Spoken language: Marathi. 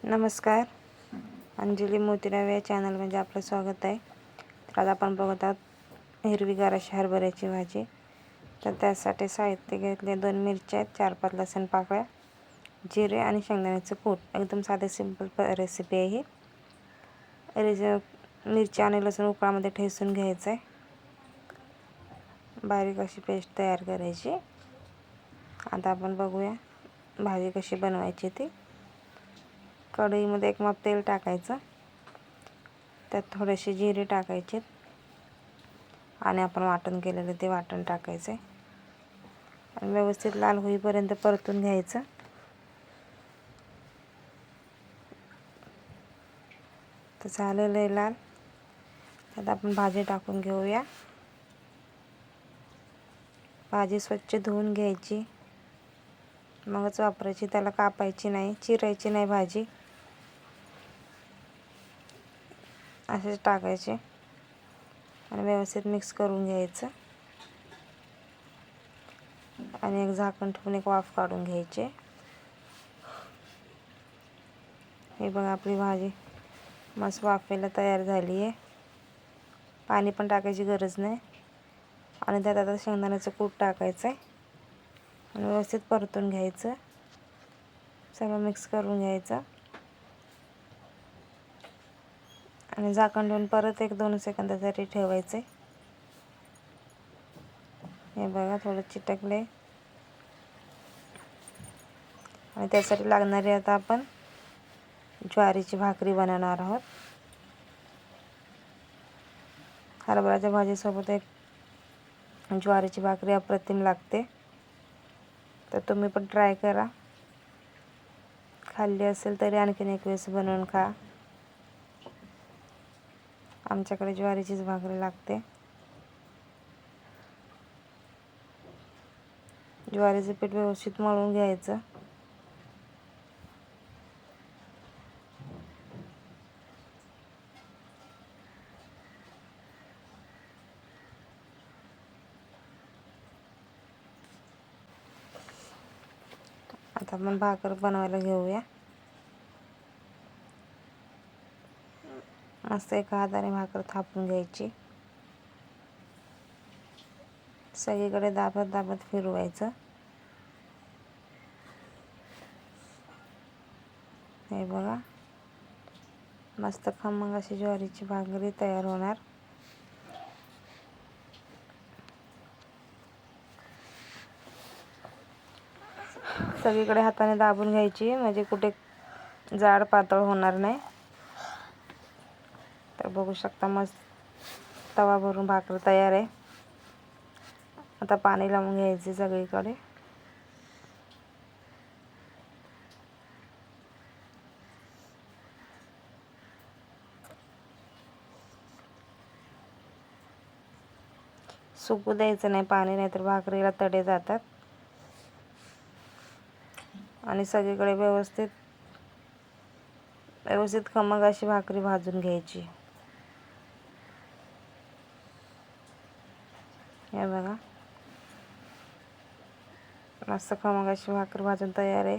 नमस्कार. अंजली मोतीराव या चॅनलमध्ये आपलं स्वागत आहे. तर आज आपण बघत आहोत हिरवीगार अशी हरभऱ्याची भाजी. तर त्यासाठी साहित्य घेतले 2 मिरच्या आहेत, 4-5 लसूण पाकळ्या, जिरे आणि शेंगदाण्याचं कूट. एकदम साधे सिंपल रेसिपी आहे ही. मिरच्या आणि लसूण उकळामध्ये ठेचून घ्यायचं आहे. बारीक अशी पेस्ट तयार करायची. आता आपण बघूया भाजी कशी बनवायची ती. कढईमध्ये 1 माप तेल टाकायचं, त्यात थोडेसे जिरे टाकायचे आणि आपण वाटण केलेलं ते वाटण टाकायचं आणि व्यवस्थित लाल होईपर्यंत परतून घ्यायचं. तर झालेलं आहे लाल. त्यात आपण भाजी टाकून घेऊया. भाजी स्वच्छ धुवून घ्यायची, मगच वापरायची. त्याला कापायची नाही, चिरायची नाही भाजी, असेच टाकायचे आणि व्यवस्थित मिक्स करून घ्यायचं आणि एक झाकण ठेवून एक वाफ काढून घ्यायचे. हे बघा आपली भाजी मस्त वाफेला तयार झाली आहे. पाणी पण टाकायची गरज नाही आणि त्यात आता शेंगदाण्याचं कूट टाकायचं आहे आणि व्यवस्थित परतून घ्यायचं. सगळं मिक्स करून घ्यायचं आणि झाकण ठेवून परत 1-2 सेकंदासाठी ठेवायचे. हे बघा थोडं चिटकले आणि त्यासाठी लागणारी आता आपण ज्वारीची भाकरी बनवणार आहोत. हरभऱ्याच्या भाजीसोबत एक ज्वारीची भाकरी अप्रतिम लागते. तर तुम्ही पण ट्राय करा. खाल्ली असेल तरी आणखीन एक वेळेस बनवून खा. आमच्याकडे ज्वारीचीच भाकरी लागते. ज्वारीचं पीठ व्यवस्थित मळून घ्यायचं. आता आपण भाकर बनवायला घेऊया. मस्त एका हाताने भाकर थापून घ्यायची. सगळीकडे दाबत दाबत फिरवायचं. हे बघा मस्त खमंग अशी ज्वारीची भाकरी तयार होणार. सगळीकडे हाताने दाबून घ्यायची, म्हणजे कुठे जाड पातळ होणार नाही. तर बघू शकता मस्त तवा भरून भाकर तयार आहे. आता पाणी लावून घ्यायचे सगळीकडे. सुकू द्यायचं नाही पाणी, नाहीतर भाकरीला तडे जातात. आणि सगळीकडे व्यवस्थित खमंग अशी भाकरी भाजून घ्यायची. हे बघा मस्त खमंग अशी भाकरी भाजून तयार आहे.